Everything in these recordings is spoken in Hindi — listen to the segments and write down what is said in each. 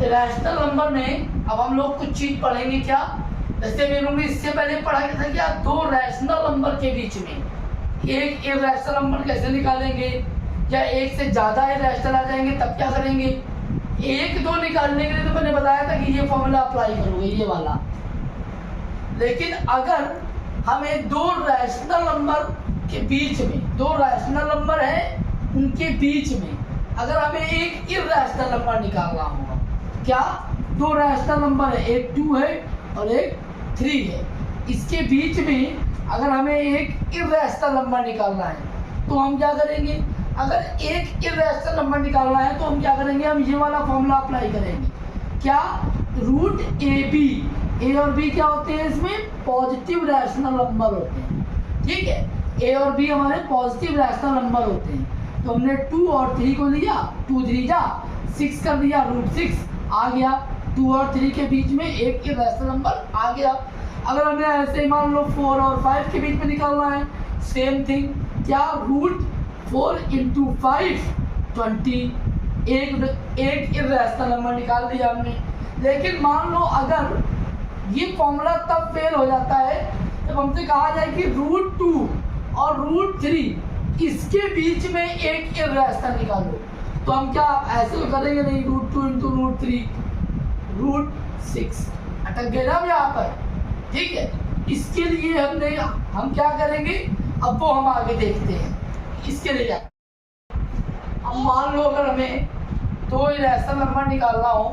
रैशनल नंबर में अब हम लोग कुछ चीज पढ़ेंगे क्या, जैसे मैंने इससे पहले पढ़ा था क्या, दो रैशनल नंबर के बीच में एक इरैशनल नंबर कैसे निकालेंगे, या एक से ज्यादा इरैशनल आ जाएंगे तब क्या करेंगे। एक दो निकालने के लिए तो मैंने बताया था कि ये फॉर्मूला अप्लाई करोगे ये वाला। लेकिन अगर हमें दो रैशनल नंबर के बीच में, दो रैशनल नंबर है उनके बीच में अगर हमें एक इरैशनल नंबर निकालना होगा, क्या दो रैशनल नंबर है, एक 2 है और एक 3 है, इसके बीच में अगर हमें एक इरैशनल नंबर निकालना है तो हम क्या करेंगे। अगर एक इरैशनल नंबर निकालना है तो हम क्या करेंगे, हम ये वाला फॉर्मूला अप्लाई करेंगे, क्या रूट ए और बी क्या होते हैं, इसमें पॉजिटिव रैशनल नंबर होते हैं। ठीक है, ए और बी हमारे पॉजिटिव रैशनल नंबर होते हैं। तो हमने 2 और 3 को लिया, 2 3 जा 6 कर दिया, √6 आ गया। 2 और 3 के बीच में एक इरैशनल नंबर आ गया। अगर हमें ऐसे मान लो 4 और 5 के बीच में निकालना है, सेम थिंग, क्या √4 × 5 20, एक इरैशनल नंबर निकाल दिया हमने। लेकिन मान लो अगर ये फॉर्मूला तब फेल हो जाता है जब हमसे कहा जाए कि √2 और √3 इसके बीच में एक इरैशनल निकालो, तो हम क्या ऐसे तो करेंगे नहीं, √2 × √3 √6 अटक गए ना यहाँ पर। ठीक है, इसके लिए हम क्या करेंगे, अब वो हम आगे देखते हैं। इसके लिए अब मान लो अगर हमें दो इरैशनल नंबर निकालना हो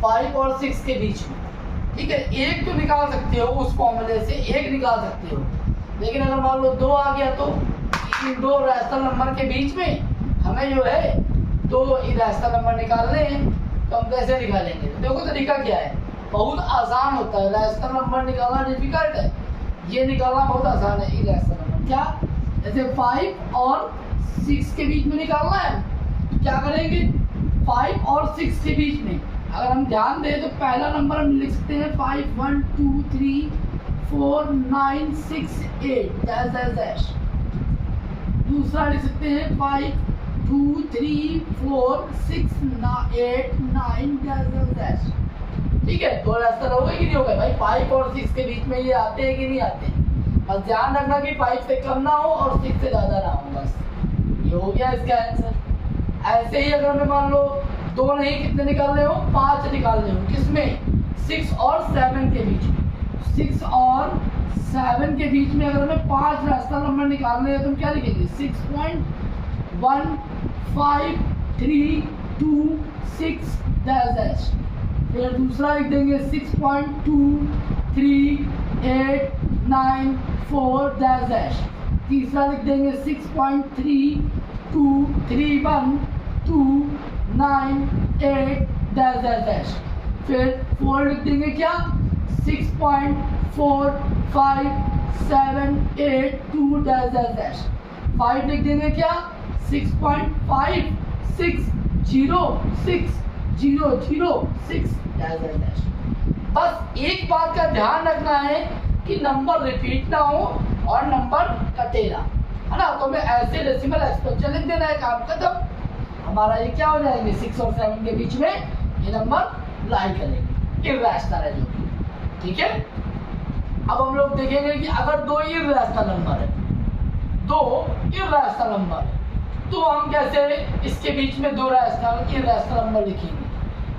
5 और 6 के बीच में, ठीक है, एक तो निकाल सकते हो उस फॉर्मूले से, एक निकाल सकते हो। लेकिन अगर मान लो 2 आ गया तो इन दो रैशनल नंबर के बीच में हमें जो है दो इरैशनल नंबर निकालने हैं, तो हम कैसे निकालेंगे। तो देखो तरीका क्या है, बहुत आसान होता है। रैशनल नंबर निकालना डिफिकल्ट है, ये निकालना बहुत आसान है। इरैशनल नंबर क्या, जैसे 5 और 6 के बीच में निकालना है तो क्या करेंगे, 5 और 6 के बीच में अगर हम ध्यान दें तो पहला नंबर हम लिख सकते हैं 5 1 2 3 4 9 6 8 डैश। दूसरा लिख सकते हैं 5 2 3 4 6 8 9 डैश। ठीक है, दो रास्ता हो गए कि नहीं हो गए भाई। 5 और 6 के बीच में ये आते हैं कि नहीं आते, बस ध्यान रखना कि 5 से कम ना हो और 6 से ज़्यादा ना हो, बस ये हो गया इसका आंसर। ऐसे ही अगर हमें मान लो दो नहीं, कितने निकालने हो, 5 निकालने हो, किसमें, 6 और 7 के बीच में। 6 और 7 के बीच में अगर हमें 5 रैशनल नंबर निकालने हैं तो हम क्या लिखेंगे, 6.1 5 3 2 6 डैश। फिर दूसरा लिख देंगे 6.2 3 8 9 4 डैश। तीसरा लिख देंगे 6.3 2 3 1 2 9 8 डैश। फिर 4 लिख देंगे क्या, 6.4 5 7 8 2 डैश। 5 लिख देंगे क्या, 6.5 6 0 6 0 0 6 डैश। बस एक बात का ध्यान रखना है कि नंबर रिपीट ना हो और नंबर कटे ना, है ना। तो हमें ऐसे डेसिमल एक्सपेंशन लिख देना है, काम खत्म। हमारा ये क्या हो जाएंगे, 6 और 7 के बीच में ये नंबर लाई करेंगे, इरैशनल है जो कि। ठीक है, अब हम लोग देखेंगे कि अगर दो इरैशनल नंबर है, दो इरैशनल नंबर है, तो हम कैसे इसके बीच में दो इरैशनल नंबर लिखेंगे।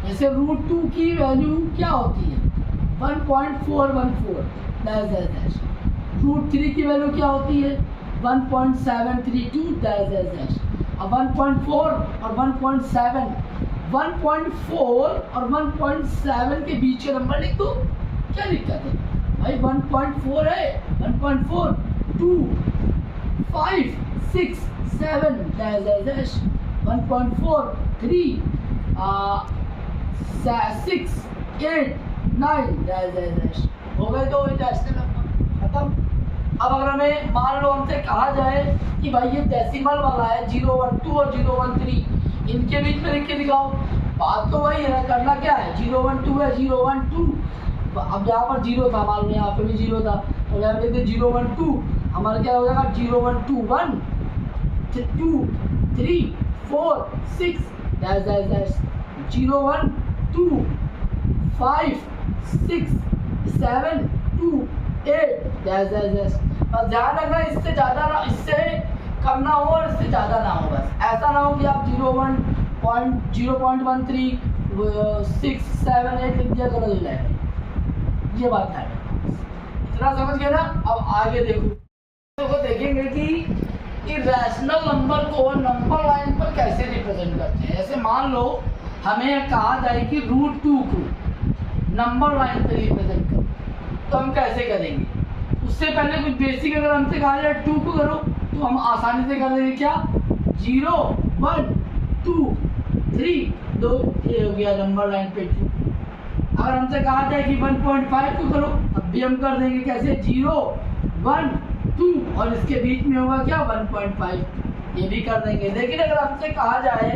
जैसे √2 की वैल्यू क्या होती है, 1.414 डैश। √3 की वैल्यू क्या होती है, 1.732 डैश। अब 1.4 और 1.7, 1.4 और 1.7 के बीच के नंबर लिख दो, क्या दिक्कत है भाई। 1.4 है, 1.4 2 5 6 7 डैश। 1.4 3 6 8 9 डैश। हो गए दो इरैशनल नंबर, खत्म। अब अगर हमें मान लो हमसे कहा जाए कि भाई ये डेसिमल वाला है 012 और 013, इनके बीच में लिख के दिखाओ, बात तो वही है ना, करना क्या है, 012 है 012। अब यहाँ पर 0 था, मान लो यहाँ पे भी 0 था, तो यहाँ पे 012 हमारा क्या हो जाएगा, 0 1 2 3 4 6 dash dash dash 0 1 2 5 6 7 2 8 dash dash dash. बस ध्यान रखना इससे ज़्यादा ना, इससे कम ना हो और इससे ज़्यादा ना हो। बस ऐसा ना हो कि आप 0.13 6 7 8 लिख दिया, गलत हो जाएगा। ये बात है, इतना समझ गए ना। अब आगे देखो, तो देखेंगे कि इरेशनल नंबर को नंबर लाइन पर कैसे रिप्रेजेंट करते हैं। जैसे मान लो हमें कहा जाए कि √2 को नंबर लाइन पर रिप्रेजेंट करो, तो हम कैसे करेंगे। उससे पहले कुछ बेसिक अगर हमसे कहा जाए 2 को करो, तो हम आसानी से कर देंगे। क्या 0 1 2 3 2, ये हो गया नंबर लाइन पे 2। अगर हमसे कहा जाए कि 1.5 को करो, अब भी हम कर देंगे। कैसे 0 1 2 और इसके बीच में होगा क्या 1.5, ये भी कर देंगे। लेकिन अगर हमसे कहा जाए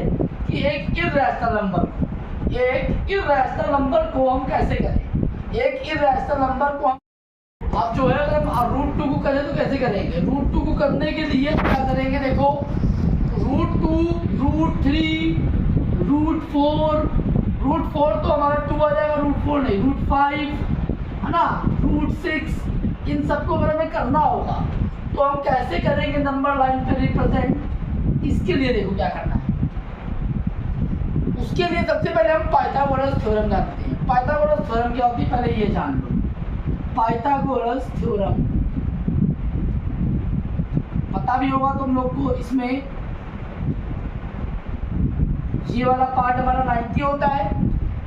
कि एक इर्रेशनल नंबर को हम कैसे करें। एक इर्रेशनल नंबर को हम अब जो है अगर हम √2 को करें तो कैसे करेंगे। √2 को करने के लिए क्या करेंगे, देखो √2 √3 √4 तो हमारा 2 आ जाएगा, √4 नहीं, √5 है ना, √6। इन सबको अगर हमें करना होगा तो हम कैसे करेंगे नंबर लाइन पे रिप्रेजेंट। इसके लिए देखो क्या करना है। उसके लिए सबसे पहले हम पाइथागोरस थ्योरम जानते हैं। पाइथागोरस थ्योरम क्या होती है पहले ये जान लो। पाइथागोरस थ्योरम पता भी होगा तुम लोग को। इसमें ये वाला पार्ट हमारा 90 होता है,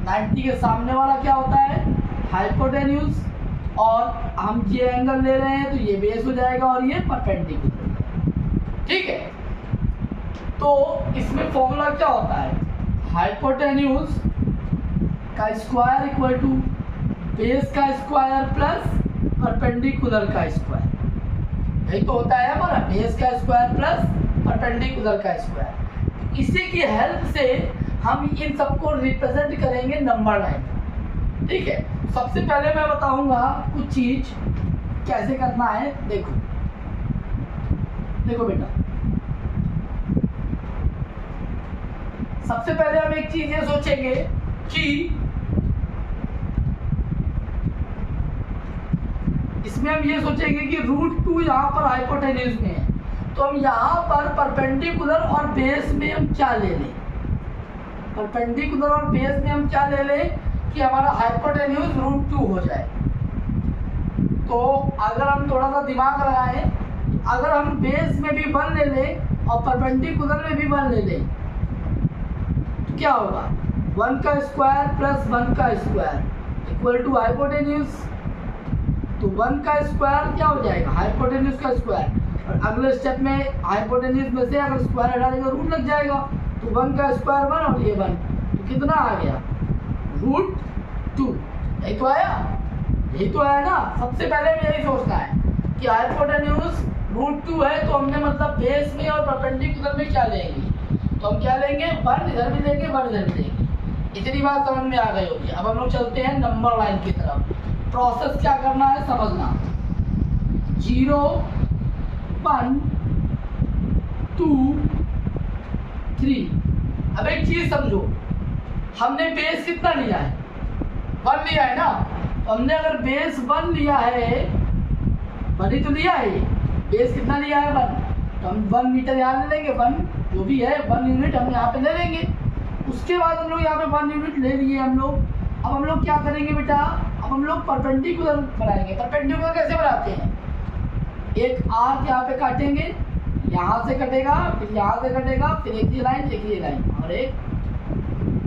90 के सामने वाला क्या होता है हाइपोटेन्यूज, और हम ये एंगल ले रहे हैं तो ये बेस हो जाएगा और ये परपेंडिकुलर। ठीक है, तो इसमें फॉर्मूला क्या होता है, हाइपोटेन्यूज का स्क्वायर इक्वल टू बेस का स्क्वायर प्लस परपेंडिकुलर का स्क्वायर। यही तो होता है हमारा, बेस का स्क्वायर प्लस परपेंडिकुलर का स्क्वायर। इसी की हेल्प से हम इन सबको रिप्रेजेंट करेंगे नंबर लाइन। ठीक है, सबसे पहले मैं बताऊंगा कुछ चीज कैसे करना है। देखो देखो बेटा, सबसे पहले हम एक चीज ये सोचेंगे कि इसमें हम ये सोचेंगे कि √2 यहाँ पर हाइपोटेन्यूज में है, तो हम यहाँ पर परपेंडिकुलर और बेस में हम क्या ले लें। परपेंडिकुलर और बेस में हम क्या ले लें कि हमारा हाइपोटेन्यूज √2 हो जाए। तो अगर हम थोड़ा सा दिमाग लगाएं, अगर हम बेस में भी 1 ले लें और परपेंडिकुलर में भी 1 ले लें तो क्या होगा 1 का स्क्वायर प्लस 1 का स्क्वायर इक्वल टू हाइपोटेन्यूज। तो 1 का स्क्वायर क्या हो जाएगा हाइपोटेन्यूज का स्क्वायर, और अगले स्टेप में हाइपोटेन्यूज में से अगर स्क्वायर हटा देंगे रूट लग जाएगा। तो 1 का स्क्वायर 1 और ये 1, तो कितना आ गया √2। यही तो आया, यही तो आया ना। सबसे पहले हमें यही सोचना है कि हाइपोटेन्यूज √2 है, तो हमने मतलब बेस में और परपेंडिकुलर में क्या लेंगे, तो हम क्या लेंगे 1 इधर भी लेंगे 1 इधर भी लेंगे। इतनी बात समझ में आ गई होगी। अब हम लोग चलते हैं नंबर लाइन की तरफ। प्रोसेस क्या करना है समझना, 0 1 2 3। अब एक चीज समझो, हमने बेस कितना लिया है 1 लिया है ना। हमने अगर बेस 1 लिया है, 1 ही तो लिया है, बेस कितना लिया है 1, तो हम 1 मीटर यहाँ ले लेंगे, 1 जो भी है 1 यूनिट हम यहाँ पे ले लेंगे। उसके बाद हम लोग यहाँ पे 1 यूनिट ले लिए हम लोग। अब हम लोग क्या करेंगे बेटा, अब हम लोग परपेंडिकुलर बनाएंगे। परपेंडिकुलर कैसे बनाते हैं, एक आर्क यहाँ पे काटेंगे, यहाँ से कटेगा फिर यहाँ से कटेगा, फिर एक ये लाइन और एक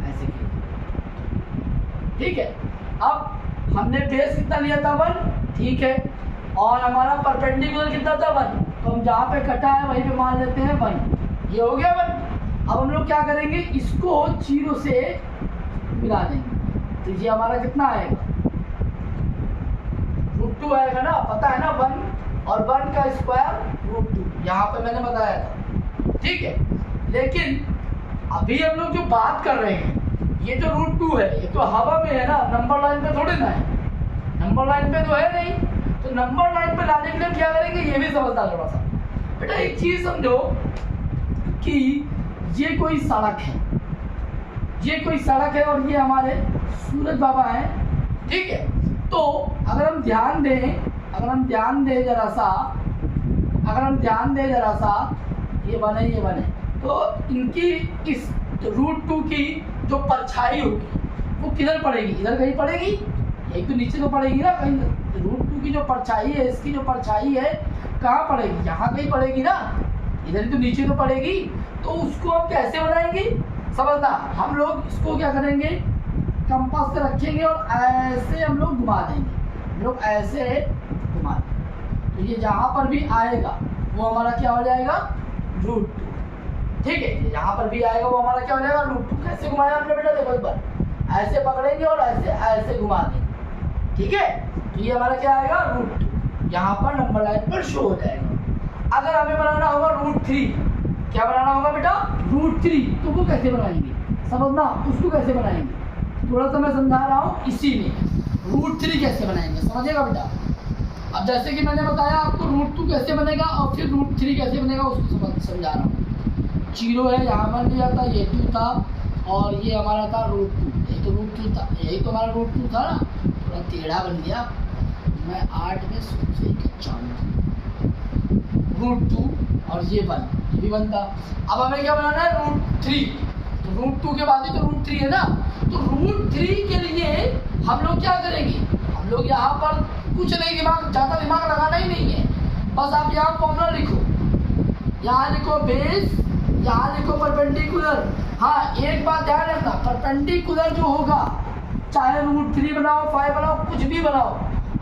ऐसे की। ठीक है, अब हमने बेस कितना लिया था 1, ठीक है, और हमारा परपेंडिकुलर कितना था 1, तो हम जहाँ पे कटा है वहीं पे मान लेते हैं 1। ये हो गया 1। अब हम लोग क्या करेंगे, इसको 0 से मिला देंगे, तो ये हमारा कितना आएगा √2 आएगा ना, पता है ना 1 और 1 का स्क्वायर √2, यहाँ पे मैंने बताया था। ठीक है, लेकिन अभी हम लोग जो बात कर रहे हैं ये जो √2 है ये तो हवा में है ना, नंबर लाइन पे थोड़ी ना है, नंबर लाइन पे तो है नहीं। तो नंबर लाइन पे लाने के लिए क्या करेंगे ये भी समझना थोड़ा सा बेटा। एक चीज समझो कि ये कोई सड़क है, ये कोई सड़क है और ये हमारे सूरज बाबा हैं, ठीक है। तो अगर हम ध्यान दें जरा सा, ये बने, तो इनकी इस रूट 2 की जो परछाई होगी वो किधर पड़ेगी? इधर कहीं पड़ेगी, यही तो नीचे तो पड़ेगी ना कहीं। रूट 2 की जो परछाई है, इसकी जो परछाई है कहाँ पड़ेगी? यहाँ कहीं पड़ेगी ना, इधर तो नीचे तो पड़ेगी। तो उसको हम कैसे बनाएंगे समझना, हम लोग इसको क्या करेंगे, कंपास से रखेंगे और ऐसे हम लोग घुमा देंगे, ऐसे घुमा देंगे। तो ये जहाँ पर भी आएगा वो हमारा क्या हो जाएगा? रूट 2, ठीक है। यहाँ पर भी आएगा वो हमारा क्या हो जाएगा? रूट 2। कैसे घुमाया हमने बेटा? देखो एक बार, ऐसे पकड़ेंगे और ऐसे घुमा देंगे, ठीक है। तो ये हमारा क्या आएगा? रूट 2 यहाँ पर नंबर लाइन पर शो हो जाएगा। अगर हमें बनाना होगा रूट 3, क्या बनाना होगा बेटा? रूट 3। तो वो कैसे बनाएंगे समझना, उसको कैसे बनाएंगे थोड़ा सा मैं समझा रहा हूँ इसी में। रूट 3 कैसे बनाएंगे समझिएगा बेटा। अब जैसे कि मैंने बताया आपको रूट 2 कैसे बनेगा और फिर रूट 3 कैसे बनेगा उसको समझा रहा हूँ। 0 है, यहाँ बन गया था, ये 2 था और ये हमारा था रूट 2। ये तो रूट 2 था, यही तो हमारा रूट 2 था ना, थोड़ा टेढ़ा बन गया। मैं 8 में सोचे कच्चा रूट 2 और ये 1, ये भी बनता। अब हमें क्या बनाना है? रूट 3। तो रूट 2 के बाद ही तो रूट 3 है ना। तो रूट 3 के लिए हम लोग क्या करेंगे? हम लोग यहाँ पर कुछ नहीं, ज़्यादा दिमाग लगाना ही नहीं है। बस आप यहाँ फॉर्मूला लिखो, यहाँ लिखो बेस, यहाँ लिखो परपेंडिकुलर। हाँ एक बात ध्यान रखना, परपेंडिकुलर जो होगा, चाहे रूट 3 बनाओ, 5 बनाओ, कुछ भी बनाओ,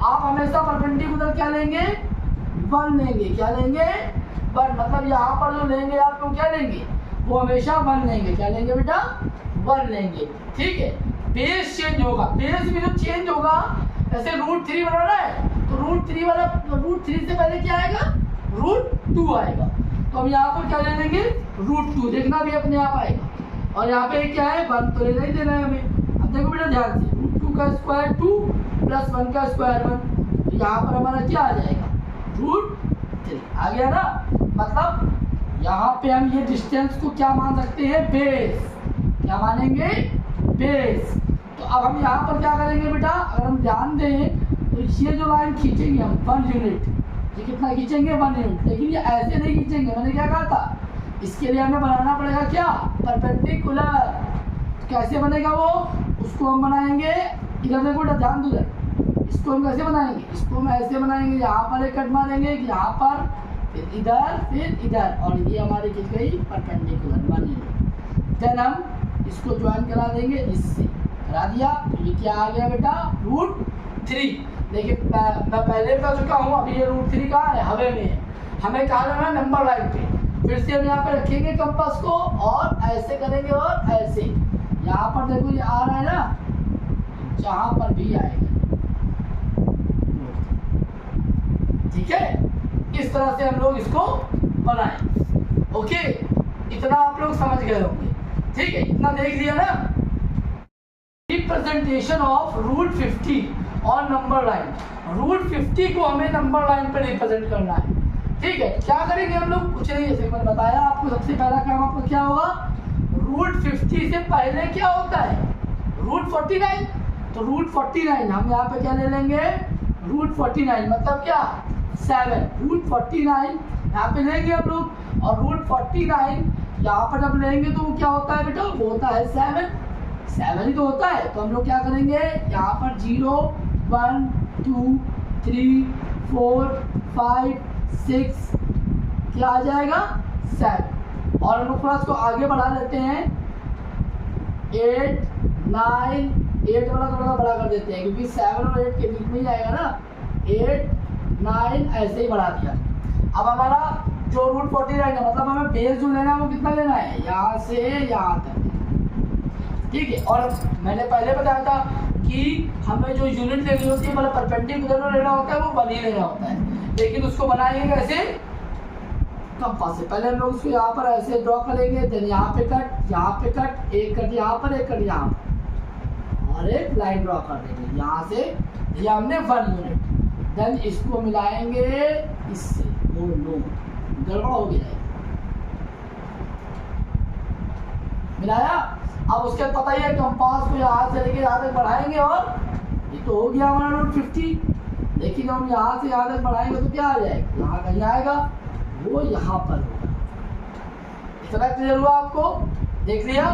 आप हमेशा परपेंडिकुलर क्या लेंगे? 1 लेंगे। क्या लेंगे? 1। मतलब यहाँ पर जो लेंगे आप लोग क्या लेंगे? वो हमेशा 1 लेंगे। क्या लेंगे बेटा? 1 लेंगे, ठीक है। बेस चेंज होगा, बेस भी जो चेंज होगा, जैसे रूट 3 बनाना है तो रूट 3 से पहले क्या आएगा? रूट 2 आएगा। तो हम यहाँ पर क्या ले लेंगे? रूट 2। देखना भी अपने आप आएगा। और यहाँ पे क्या है? 1 तो लेना ही देना है हमें। अब देखो बेटा ध्यान से, रूट 2 का स्क्वायर 2 प्लस 1 का स्क्वायर 1। तो यहाँ पर हमारा क्या आ जाएगा? रूट 3 आ गया ना। मतलब यहाँ पे हम ये डिस्टेंस को क्या मान सकते हैं? बेस। क्या मानेंगे? बेस। तो अब हम यहाँ पर क्या करेंगे बेटा? अगर हम ध्यान दें तो ये जो लाइन खींचेंगे हम 1 यूनिट, ये कितना खींचेंगे? 1 यूनिट। लेकिन ये ऐसे नहीं खींचेंगे, मैंने क्या कहा था? इसके लिए हमें बनाना पड़ेगा क्या? परपेंडिकुलर। कैसे बनेगा वो? उसको हम बनाएंगे, इधर देखो बेटा ध्यान दो, इसको हम कैसे बनाएंगे? इसको हम ऐसे बनाएंगे, यहाँ पर एक कट मारेंगे, यहाँ पर, फिर इधर, और ये हमारी खींच गई परपेंडिकुलर 1 यूनिट। देन हम इसको ज्वाइन करा देंगे, इससे करा दिया। तो ये क्या आ गया बेटा? रूट 3। देखिए मैं पहले बता चुका हूँ, अभी ये रूट 3 कहाँ है? हवे में है। हमें कहाँ जाना है? नंबर लाइन पे। फिर से हम यहाँ पे रखेंगे कंपास को और ऐसे करेंगे और ऐसे। यहाँ पर देखो ये आ रहा है ना, जहाँ पर भी आएगा, ठीक है। इस तरह से हम लोग इसको बनाएं। ओके, इतना आप लोग समझ गए होंगे, ठीक है। इतना देख लिया ना। Representation of root 50 on number line. Root 50 को हमें नंबर लाइन पर रिप्रेजेंट करना है, ठीक है। क्या करेंगे हम लोग? कुछ नहीं, जैसे मैंने बताया आपको, सबसे पहला काम आपका क्या होगा? रूट 50 से पहले क्या होता है? रूट 49। तो रूट 49 हम यहाँ पे क्या ले लेंगे? रूट 49 मतलब क्या? 7। रूट 49 यहाँ पे लेंगे हम लोग, और रूट 49 यहाँ पर जब लेंगे तो वो क्या होता है बेटा? वो होता है 7 ही तो होता है। तो हम लोग क्या करेंगे? यहाँ पर 0 1 2 3 4 5 6 क्या आ जाएगा? 7। और हम लोग थोड़ा इसको आगे बढ़ा लेते हैं, 8 9, 8 वाला थोड़ा सा बड़ा कर देते हैं, क्योंकि 7 और 8 के बीच में ही आएगा ना। 8 9 ऐसे ही बढ़ा दिया। अब हमारा जो रूट 49 है, मतलब हमें बेस जो लेना है वो कितना लेना है? यहाँ से यहाँ तक, ठीक है। और मैंने पहले बताया था कि हमें जो यूनिट लेनी होती है, मतलब परपेंडिकुलर जो लेना होता है वो 1 ही लेना होता है। लेकिन उसको बनाएंगे कैसे? कंपास से। पहले हम लोग उसको यहाँ पर ऐसे ड्रॉ करेंगे, देन यहाँ पे कट, यहाँ पे कट, एक कट यहाँ पर, एक कट यहाँ पर, और एक लाइन ड्रॉ कर देंगे यहाँ से। ये हमने 1 यूनिट। देन इसको मिलाएंगे इससे, वो नो गड़बड़ हो गया है, मिलाया। अब उसके बाद पता ही है कंपास को यहाँ से लेके यहाँ तक बढ़ाएंगे और ये तो हो गया हमारा रूट 50। देखिए जब हम यहाँ से यहाँ तक बढ़ाएंगे तो क्या आ जाएगा, यहाँ कहीं आएगा, वो यहाँ पर होगा। इतना क्लियर हुआ आपको, देख लिया।